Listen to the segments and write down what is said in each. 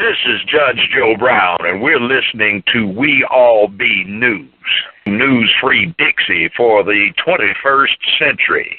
This is Judge Joe Brown, and we're listening to We All Be News. News-free Dixie for the 21st century.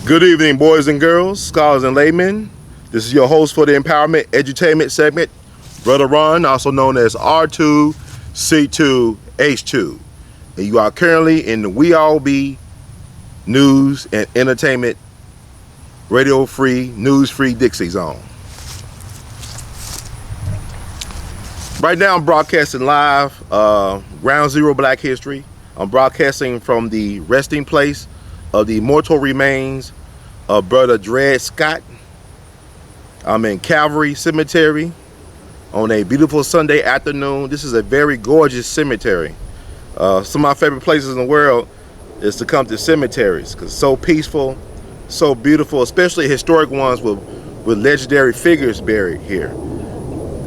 Good evening, boys and girls, scholars and laymen. This is your host for the Empowerment Edutainment segment, Brother Ron, also known as R2C2H2. And you are currently in the We All Be News and Entertainment Radio-free, news-free Dixie Zone. Right now I'm broadcasting live, Ground Zero Black History. I'm broadcasting from the resting place of the mortal remains of Brother DREd Scott. I'm in Calvary Cemetery on a beautiful Sunday afternoon. This is a very gorgeous cemetery. Some of my favorite places in the world is to come to cemeteries because it's so peaceful, so beautiful, especially historic ones with legendary figures buried here.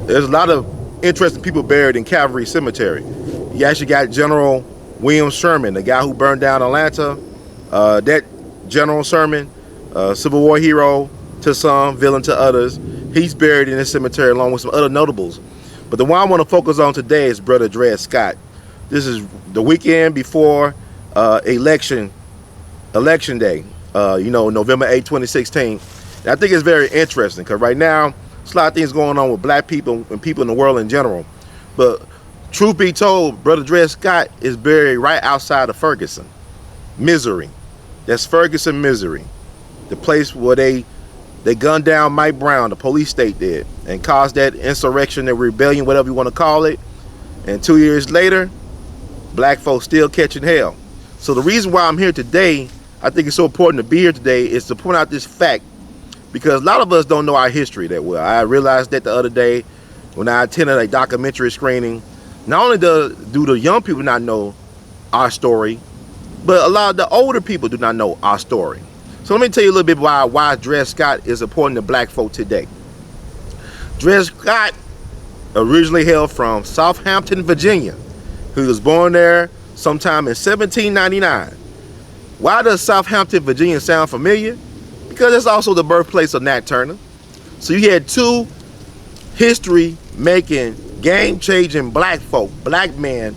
There's a lot of interesting people buried in Calvary Cemetery. You actually got General William Sherman, the guy who burned down Atlanta. That General Sherman, Civil War hero to some, villain to others, he's buried in this cemetery along with some other notables. But the one I want to focus on today is Brother DREd Scott. This is the weekend before election day, November 8, 2016. And I think it's very interesting because right now, there's a lot of things going on with black people and people in the world in general. But truth be told, Brother DREd Scott is buried right outside of Ferguson, Missouri. That's Ferguson, Missouri, the place where they gunned down Mike Brown, the police state did, and caused that insurrection, that rebellion, whatever you want to call it. And 2 years later, black folks still catching hell. So the reason why I'm here today, I think it's so important to be here today, is to point out this fact, because a lot of us don't know our history that well. I realized that the other day when I attended a documentary screening. Not only do the young people not know our story, but a lot of the older people do not know our story. So let me tell you a little bit why DREd Scott is important to black folk today. DREd Scott originally hailed from Southampton, Virginia. He was born there sometime in 1799. Why does Southampton, Virginia sound familiar? Because it's also the birthplace of Nat Turner. So you had two history-making, game-changing black folk, black men,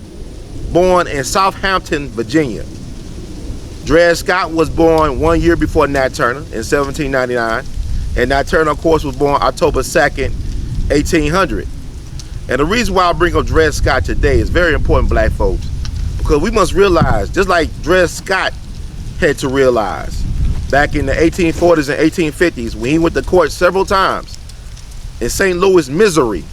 born in Southampton, Virginia. DREd Scott was born 1 year before Nat Turner in 1799, and Nat Turner, of course, was born October 2nd, 1800. And the reason why I bring up DREd Scott today is very important, black folks, because we must realize, just like DREd Scott had to realize back in the 1840s and 1850s when he went to court several times in St. Louis, Missouri,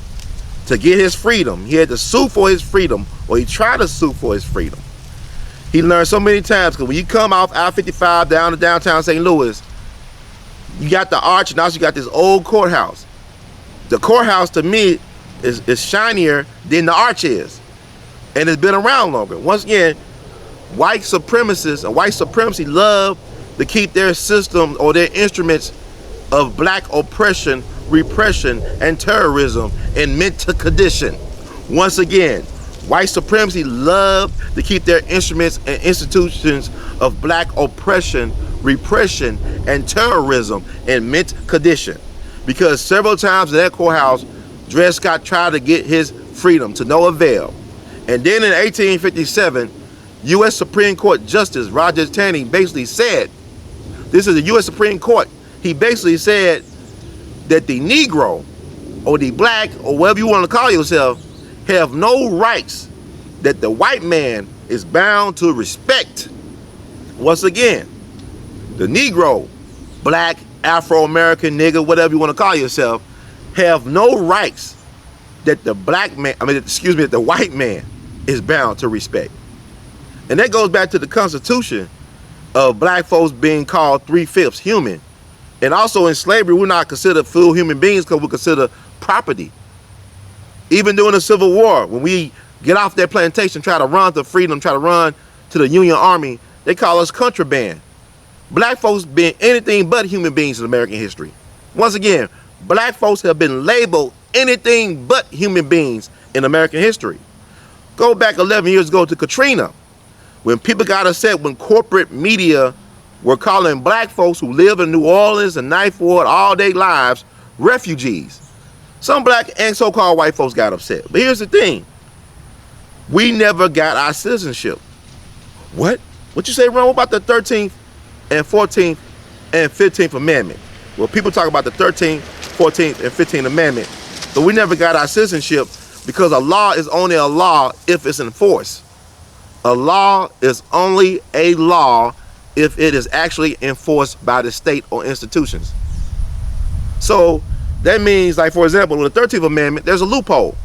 to get his freedom. He had to sue for his freedom, or he tried to sue for his freedom. He learned so many times, because when you come off I-55 down to downtown St. Louis, you got the arch, and also you got this old courthouse. The courthouse, to me, is shinier than the arch is, and it's been around longer. Once again, white supremacists and white supremacy love to keep their system or their instruments of black oppression, repression, and terrorism in mental condition. Once again, white supremacy loved to keep their instruments and institutions of black oppression, repression, and terrorism in mint condition. Because several times in that courthouse, Dred Scott tried to get his freedom to no avail. And then in 1857, U.S. Supreme Court Justice Roger Taney basically said, this is the U.S. Supreme Court, he basically said that the Negro, or the black, or whatever you want to call yourself, have no rights that the white man is bound to respect. Once again, the Negro, black, Afro-American, nigga, whatever you want to call yourself, have no rights that the black man, that the white man is bound to respect. And that goes back to the Constitution of black folks being called 3/5 human. And also in slavery, we're not considered full human beings because we're considered property. Even during the Civil War, when we get off that plantation, try to run to freedom, try to run to the Union Army, they call us contraband. Black folks been anything but human beings in American history. Once again, black folks have been labeled anything but human beings in American history. Go back 11 years ago to Katrina, when people got upset when corporate media were calling black folks who live in New Orleans and Ninth Ward all their lives refugees. Some black and so-called white folks got upset. But here's the thing. We never got our citizenship. What? What you say, Ron? What about the 13th and 14th and 15th Amendment? Well, people talk about the 13th, 14th, and 15th Amendment, but we never got our citizenship because a law is only a law if it's enforced. A law is only a law if it is actually enforced by the state or institutions. So that means, like, for example, with the 13th Amendment, there's a loophole.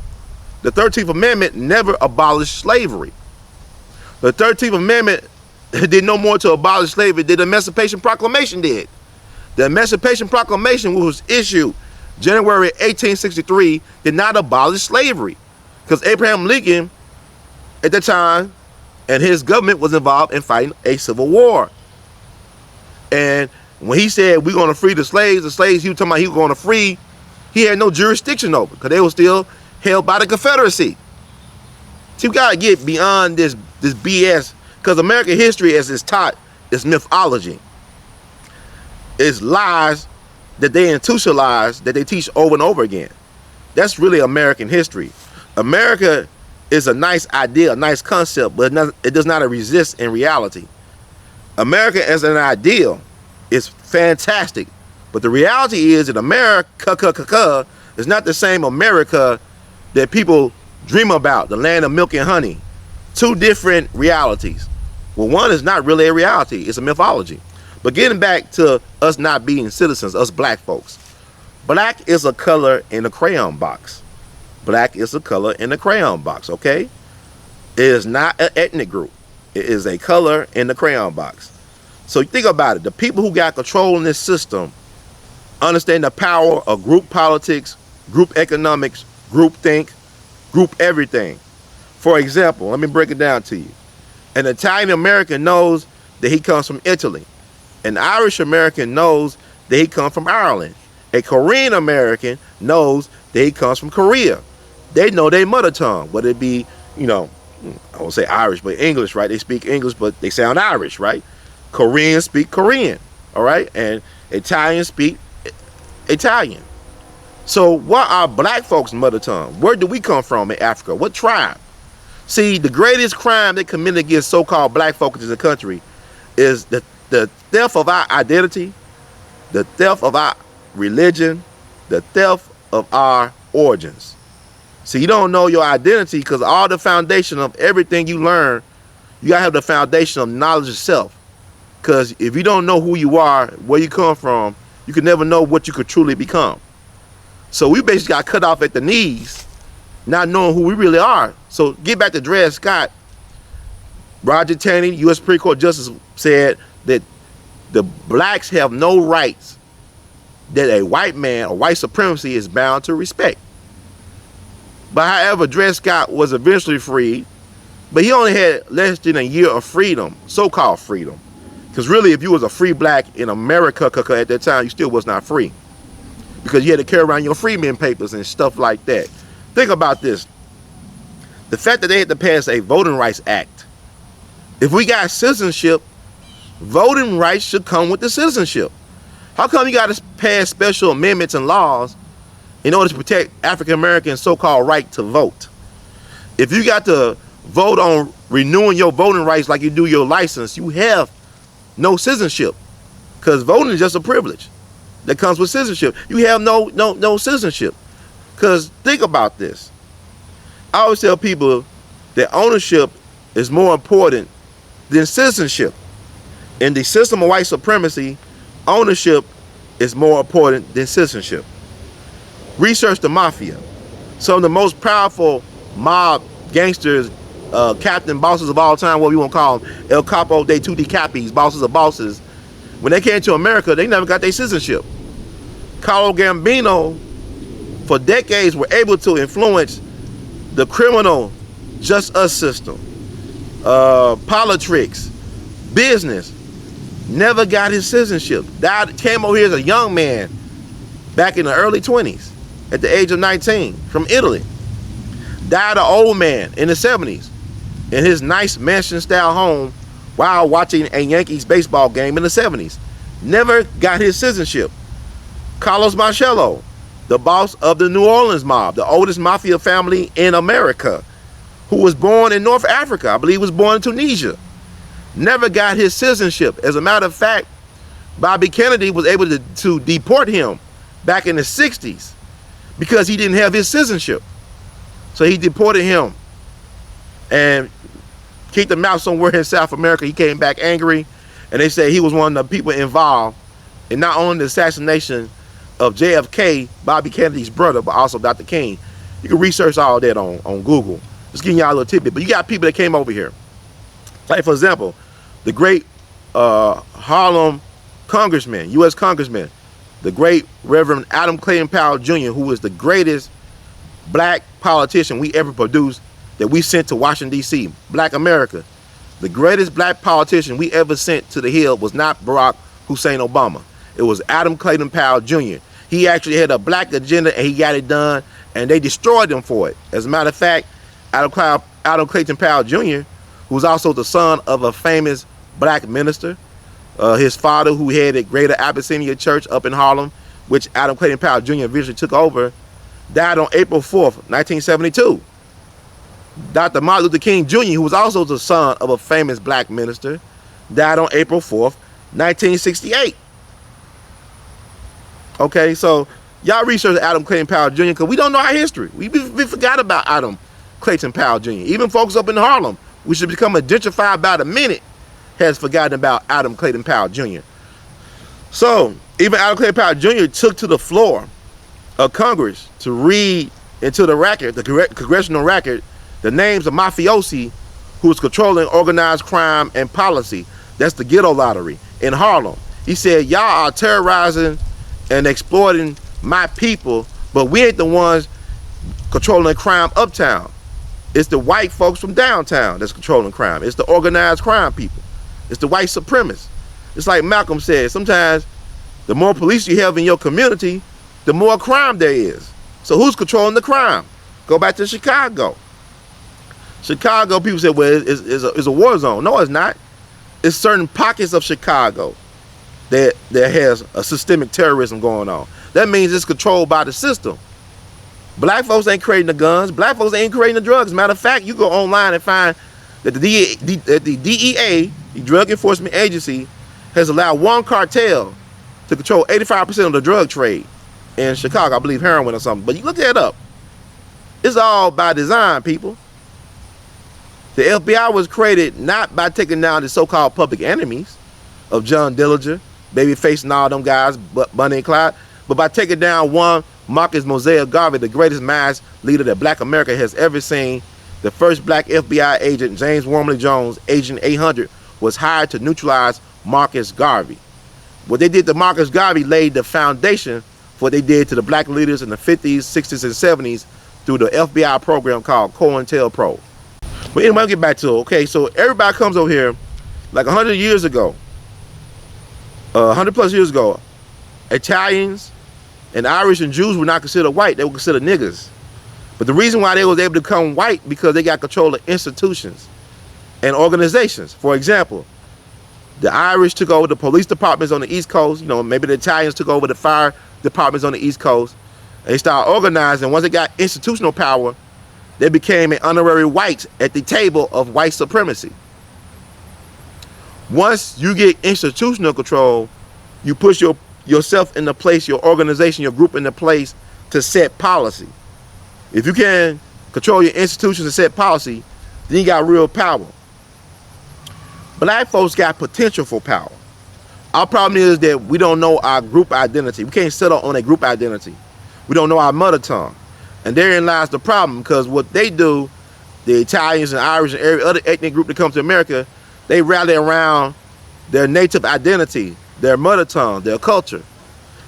The 13th Amendment never abolished slavery. The 13th Amendment did no more to abolish slavery than the Emancipation Proclamation did. The Emancipation Proclamation, which was issued January 1863, did not abolish slavery because Abraham Lincoln at the time and his government was involved in fighting a civil war. And when he said we're going to free the slaves he was talking about he was going to free, he had no jurisdiction over because they were still held by the Confederacy. So you got to get beyond this BS, because American history, as it's taught, is mythology. It's lies that they institutionalize, that they teach over and over again. That's really American history. America is a nice idea, a nice concept, but it does not exist in reality. America as an ideal is fantastic, but the reality is that America is not the same America that people dream about, the land of milk and honey. Two different realities. Well, one is not really a reality, it's a mythology. But getting back to us not being citizens, us black folks. Black is a color in the crayon box. Black is a color in the crayon box, okay? It is not an ethnic group. It is a color in the crayon box. So think about it. The people who got control in this system understand the power of group politics, group economics, group think, group everything. For example, let me break it down to you. An Italian American knows that he comes from Italy. An Irish American knows that he comes from Ireland. A Korean American knows that he comes from Korea. They know their mother tongue, whether it be, I won't say Irish, but English, right? They speak English, but they sound Irish, right? Koreans speak Korean, all right? And Italians speak Italian. So what are black folks' mother tongue? Where do we come from in Africa? What tribe? See, the greatest crime they committed against so-called black folks in the country is the theft of our identity, the theft of our religion, the theft of our origins. See, you don't know your identity because all the foundation of everything you learn, you gotta have the foundation of knowledge of self. Because if you don't know who you are, where you come from, you can never know what you could truly become. So we basically got cut off at the knees, not knowing who we really are. So get back to Dred Scott. Roger Taney, U.S. Supreme Court Justice, said that the blacks have no rights that a white man or white supremacy is bound to respect. But however, Dred Scott was eventually freed, but he only had less than a year of freedom, so-called freedom. Because really, if you was a free black in America at that time, you still was not free. Because you had to carry around your freeman papers and stuff like that. Think about this. The fact that they had to pass a Voting Rights Act. If we got citizenship, voting rights should come with the citizenship. How come you got to pass special amendments and laws in order to protect African Americans' so-called right to vote? If you got to vote on renewing your voting rights like you do your license, you have no citizenship, because voting is just a privilege that comes with citizenship. You have no citizenship. Because think about this. I always tell people that ownership is more important than citizenship. In the system of white supremacy, ownership is more important than citizenship. Research the mafia. Some of the most powerful mob gangsters, captain bosses of all time, what we want to call them, El Capo de Tutti Capis, bosses of bosses. When they came to America, they never got their citizenship. Carlo Gambino, for decades, were able to influence the criminal just us system, politics, business. Never got his citizenship. Came over here as a young man back in the early 20s, at the age of 19, from Italy. Died an old man in the 70s in his nice mansion-style home while watching a Yankees baseball game in the 70s. Never got his citizenship. Carlos Marcello, the boss of the New Orleans mob, the oldest mafia family in America, who was born in North Africa. I believe he was born in Tunisia. Never got his citizenship. As a matter of fact, Bobby Kennedy was able to deport him back in the 60s because he didn't have his citizenship. So he deported him and kicked him out somewhere in South America. He came back angry, and they say he was one of the people involved in not only the assassination of JFK, Bobby Kennedy's brother, but also Dr. King. You can research all that on Google. Just giving y'all a little tidbit. But you got people that came over here. Like, for example, the great Harlem congressman, U.S. congressman, the great Reverend Adam Clayton Powell Jr., who was the greatest black politician we ever produced, that we sent to Washington, D.C., Black America. The greatest black politician we ever sent to the Hill was not Barack Hussein Obama. It was Adam Clayton Powell Jr. He actually had a black agenda, and he got it done, and they destroyed him for it. As a matter of fact, Adam Clayton Powell Jr., who was also the son of a famous black minister, his father, who headed Greater Abyssinia Church up in Harlem, which Adam Clayton Powell Jr. eventually took over, died on April 4th, 1972. Dr. Martin Luther King Jr., who was also the son of a famous black minister, died on April 4th, 1968. Okay, so y'all research Adam Clayton Powell Jr. because we don't know our history. We forgot about Adam Clayton Powell Jr. Even folks up in Harlem, we should become identified by the minute, has forgotten about Adam Clayton Powell Jr. So even Adam Clayton Powell Jr. took to the floor of Congress to read into the record, the congressional record, the names of mafiosi who was controlling organized crime and policy. That's the ghetto lottery in Harlem. He said, y'all are terrorizing and exploiting my people, but we ain't the ones controlling crime uptown. It's the white folks from downtown that's controlling crime. It's the organized crime people. It's the white supremacists. It's like Malcolm said, sometimes the more police you have in your community, the more crime there is. So who's controlling the crime? Go back to Chicago. Chicago, people say, well, it's a war zone. No, it's not. It's certain pockets of Chicago that has a systemic terrorism going on. That means it's controlled by the system. Black folks ain't creating the guns. Black folks ain't creating the drugs. Matter of fact, you go online and find that the DEA, the Drug Enforcement Agency, has allowed one cartel to control 85% of the drug trade in Chicago. I believe heroin or something. But you look that up. It's all by design, people. The FBI was created not by taking down the so-called public enemies of John Dillinger, Babyface and all them guys, Bunny and Clyde, but by taking down one Marcus Mosiah Garvey, the greatest mass leader that Black America has ever seen. The first black FBI agent, James Wormley Jones, Agent 800, was hired to neutralize Marcus Garvey. What they did to Marcus Garvey laid the foundation for what they did to the black leaders in the 50s, 60s, and 70s through the FBI program called COINTELPRO. But anyway, I'll get back to it. Okay, so everybody comes over here like 100 years ago. 100 plus years ago, Italians and Irish and Jews were not considered white. They were considered niggers. But the reason why they was able to become white, because they got control of institutions and organizations. For example, the Irish took over the police departments on the East Coast. You know, maybe the Italians took over the fire departments on the East Coast. They started organizing. Once they got institutional power, they became an honorary white at the table of white supremacy. Once you get institutional control, you push yourself in the place, your organization, your group in the place to set policy. If you can control your institutions and set policy, then you got real power. Black folks got potential for power. Our problem is that we don't know our group identity. We can't settle on a group identity. We don't know our mother tongue. And therein lies the problem, because what they do, the Italians and Irish and every other ethnic group that comes to America, they rally around their native identity, their mother tongue, their culture.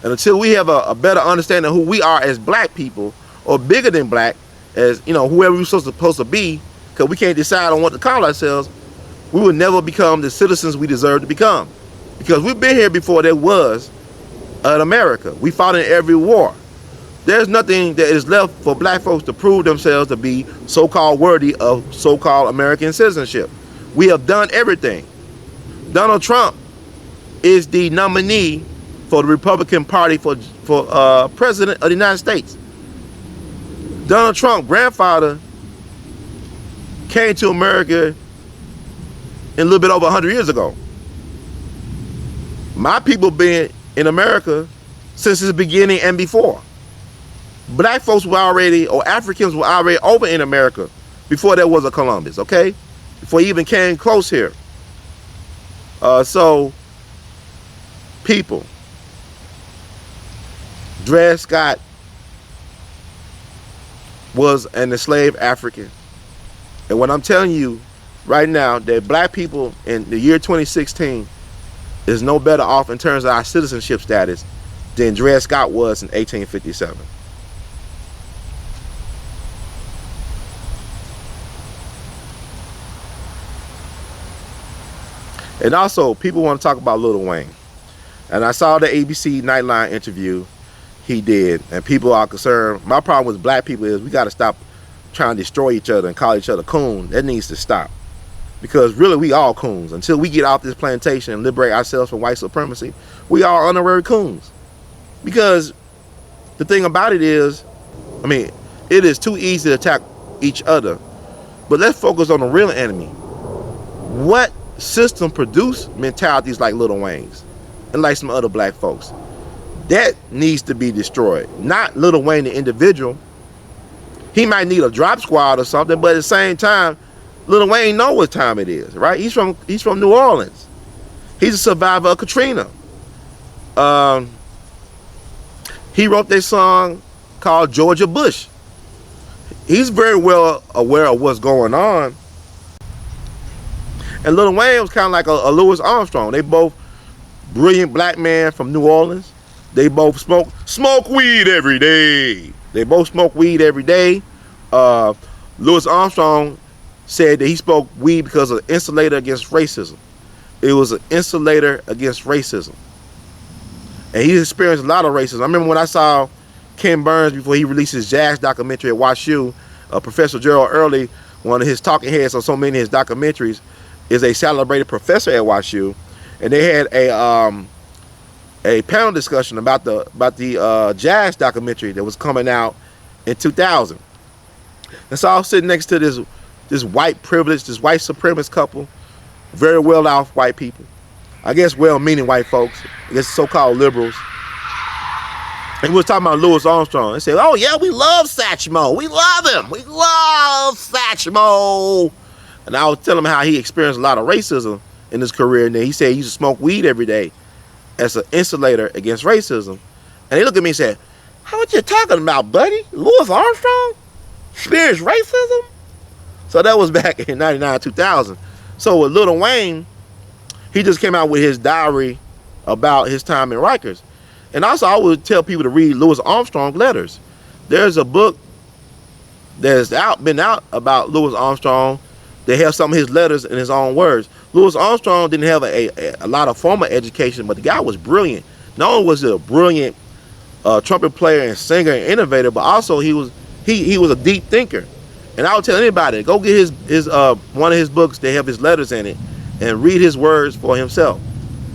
And until we have a better understanding of who we are as black people, or bigger than black, as you know, whoever we're supposed to be, because we can't decide on what to call ourselves, we will never become the citizens we deserve to become. Because we've been here before there was an America. We fought in every war. There's nothing that is left for black folks to prove themselves to be so-called worthy of so-called American citizenship. We have done everything. Donald Trump is the nominee for the Republican Party for President of the United States. Donald Trump's grandfather came to America a little bit over 100 years ago. My people been in America since its beginning and before. Black folks were already, or Africans were already over in America before there was a Columbus, okay? Before he even came close here. So, people, DREd Scott was an enslaved African. And what I'm telling you right now, that black people in the year 2016 is no better off in terms of our citizenship status than DREd Scott was in 1857. And also, people want to talk about Lil Wayne. And I saw the ABC Nightline interview he did, and people are concerned. My problem with black people is we got to stop trying to destroy each other and call each other coon. That needs to stop. Because really, we all coons. Until we get off this plantation and liberate ourselves from white supremacy, we are honorary coons. Because the thing about it is, I mean, it is too easy to attack each other. But let's focus on the real enemy. What system produce mentalities like Lil Wayne's and like some other black folks? That needs to be destroyed. Not Lil Wayne the individual. He might need a drop squad or something, but at the same time, Lil Wayne know what time it is, right? He's from New Orleans. He's a survivor of Katrina. He wrote this song called Georgia Bush. He's very well aware of what's going on. And Lil Wayne was kind of like a Louis Armstrong. They both brilliant black man from New Orleans. They both smoke weed every day. They both smoke weed every day. Louis Armstrong said that he smoked weed because of an insulator against racism. It was an insulator against racism. And he experienced a lot of racism. I remember when I saw Ken Burns before he released his jazz documentary at WashU, Professor Gerald Early, one of his talking heads on so many of his documentaries, is a celebrated professor at WashU, and they had a panel discussion about the jazz documentary that was coming out in 2000. And so I was sitting next to this white privileged, this white supremacist couple, very well off white people, I guess well-meaning white folks, I guess so-called liberals. And we was talking about Louis Armstrong. They said, "Oh yeah, we love Satchmo. We love him. We love Satchmo." And I was telling him how he experienced a lot of racism in his career. And then he said he used to smoke weed every day as an insulator against racism. And he looked at me and said, "How what you talking about, buddy? Louis Armstrong experienced racism?" So that was back in 99, 2000. So with Lil Wayne, he just came out with his diary about his time in Rikers. And also I would tell people to read Louis Armstrong letters. There's a book that's been out about Louis Armstrong. They have some of his letters in his own words. Louis Armstrong didn't have a lot of formal education, but the guy was brilliant. Not only was he a brilliant trumpet player and singer and innovator, but also he was a deep thinker. And I would tell anybody, go get his one of his books. They have his letters in it, and read his words for himself.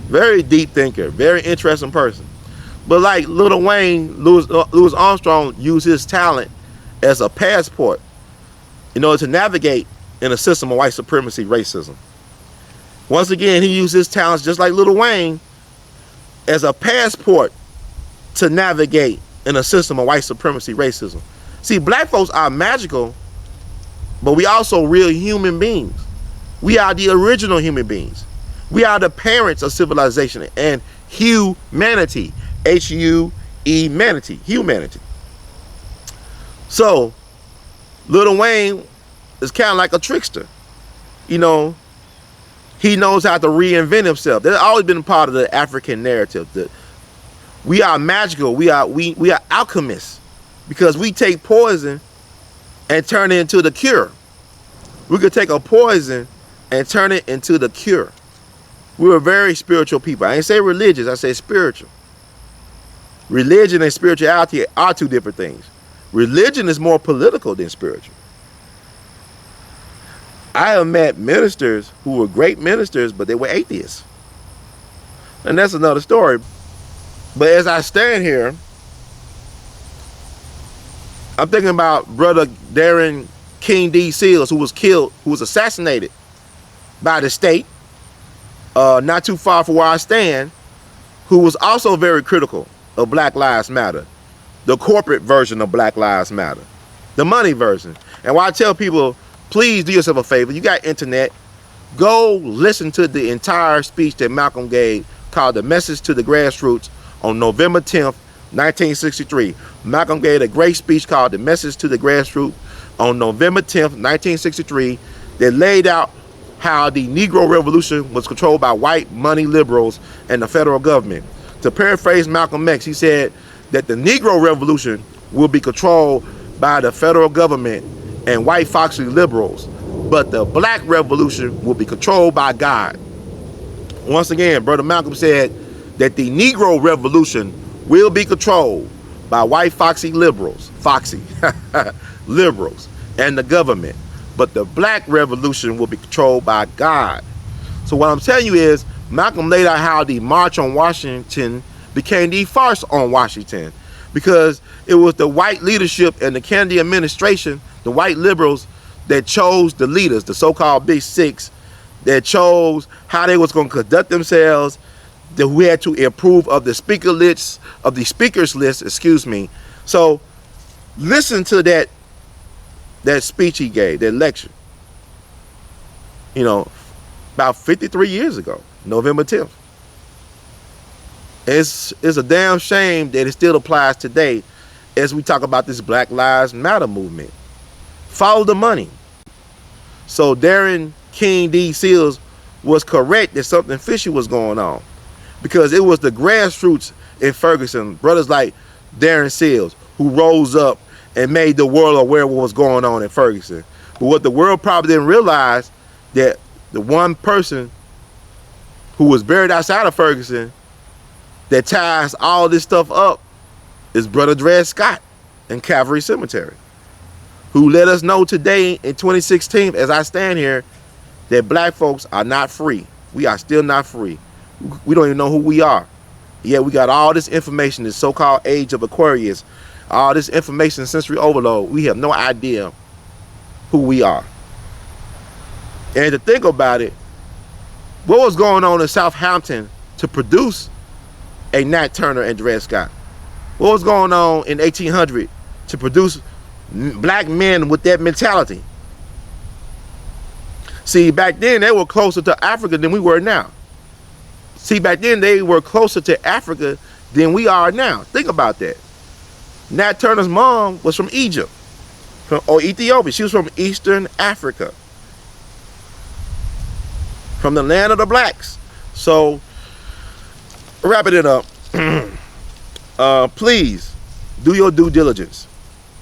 Very deep thinker, very interesting person. But like Lil Wayne, Louis Armstrong used his talent as a passport in order to navigate in a system of white supremacy, racism. Once again, he used his talents just like Lil Wayne as a passport to navigate in a system of white supremacy, racism. See, black folks are magical, but we also real human beings. We are the original human beings. We are the parents of civilization and humanity. H-U-E-manity, humanity. So, Lil Wayne is kind of like a trickster. You know, he knows how to reinvent himself. That's always been part of the African narrative. We are magical. We are alchemists, because we take poison and turn it into the cure. We could take a poison and turn it into the cure. We're a very spiritual people. I ain't say religious, I say spiritual. Religion and spirituality are two different things. Religion is more political than spiritual. I have met ministers who were great ministers, but they were atheists. And that's another story. But as I stand here, I'm thinking about Brother Darren King D. Seals, who was killed, who was assassinated by the state, not too far from where I stand, who was also very critical of Black Lives Matter, the corporate version of Black Lives Matter, the money version. And why I tell people, please do yourself a favor, you got internet, go listen to the entire speech that Malcolm gave called The Message to the Grassroots on November 10th, 1963. Malcolm gave a great speech called The Message to the Grassroots on November 10th, 1963, that laid out how the Negro Revolution was controlled by white money liberals and the federal government. To paraphrase Malcolm X, he said that the Negro Revolution will be controlled by the federal government and white foxy liberals, but the Black Revolution will be controlled by God. Once again, Brother Malcolm said that the Negro Revolution will be controlled by white foxy liberals, liberals, and the government, but the Black Revolution will be controlled by God. So what I'm telling you is, Malcolm laid out how the March on Washington became the farce on Washington, because it was the white leadership and the Kennedy administration, the white liberals, that chose the leaders, the so-called Big Six, that chose how they was going to conduct themselves, that we had to improve of the speaker lists, of the speakers list, excuse me. So listen to that speech he gave, that lecture, you know, about 53 years ago, November 10th. It's a damn shame that it still applies today as we talk about this Black Lives Matter movement. Follow the money. So Darren King D. Seals was correct that something fishy was going on, because it was the grassroots in Ferguson, brothers like Darren Seals, who rose up and made the world aware of what was going on in Ferguson. But what the world probably didn't realize, that the one person who was buried outside of Ferguson that ties all this stuff up is Brother DREd Scott in Calvary Cemetery, who let us know today in 2016, as I stand here, that black folks are not free. We are still not free. We don't even know who we are. Yeah, we got all this information, this so-called age of Aquarius, all this information, sensory overload. We have no idea who we are. And to think about it, what was going on in Southampton to produce a Nat Turner and DREd Scott? What was going on in 1800 to produce black men with that mentality? See, back then they were closer to Africa than we were now. See, back then they were closer to Africa than we are now. Think about that. Nat Turner's mom was from Egypt, or Ethiopia. She was from Eastern Africa, from the land of the blacks. So, wrapping it up, please do your due diligence,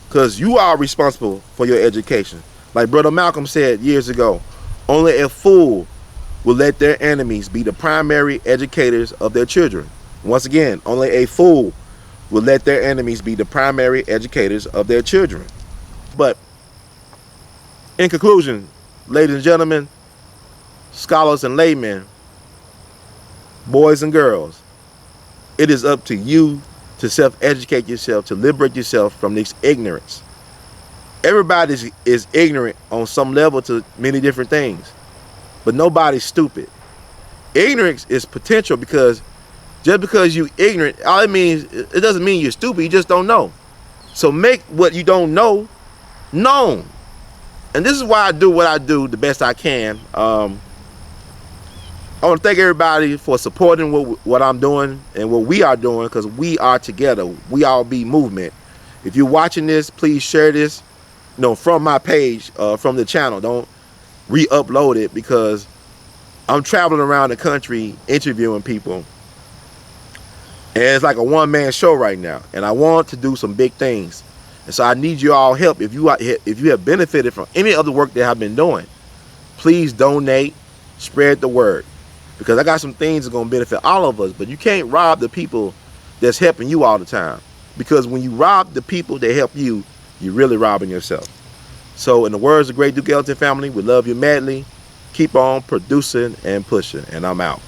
because you are responsible for your education. Like Brother Malcolm said years ago, only a fool will let their enemies be the primary educators of their children. Once again, only a fool will let their enemies be the primary educators of their children. But in conclusion, ladies and gentlemen, scholars and laymen, boys and girls, it is up to you to self-educate yourself, to liberate yourself from this ignorance. Everybody is ignorant on some level to many different things, but nobody's stupid. Ignorance is potential, because just because you ignorant, all it means, it doesn't mean you're stupid, you just don't know. So make what you don't know known. And this is why I do what I do the best I can. I want to thank everybody for supporting what I'm doing and what we are doing, because we are together. We all be movement. If you're watching this, please share this, from my page, from the channel. Don't re-upload it, because I'm traveling around the country interviewing people, and it's like a one-man show right now, and I want to do some big things. And so I need you all help. If you have benefited from any of the work that I've been doing, please donate, spread the word, because I got some things that are going to benefit all of us. But you can't rob the people that's helping you all the time, because when you rob the people that help you, you're really robbing yourself. So in the words of the great Duke Ellington family, we love you madly. Keep on producing and pushing, and I'm out.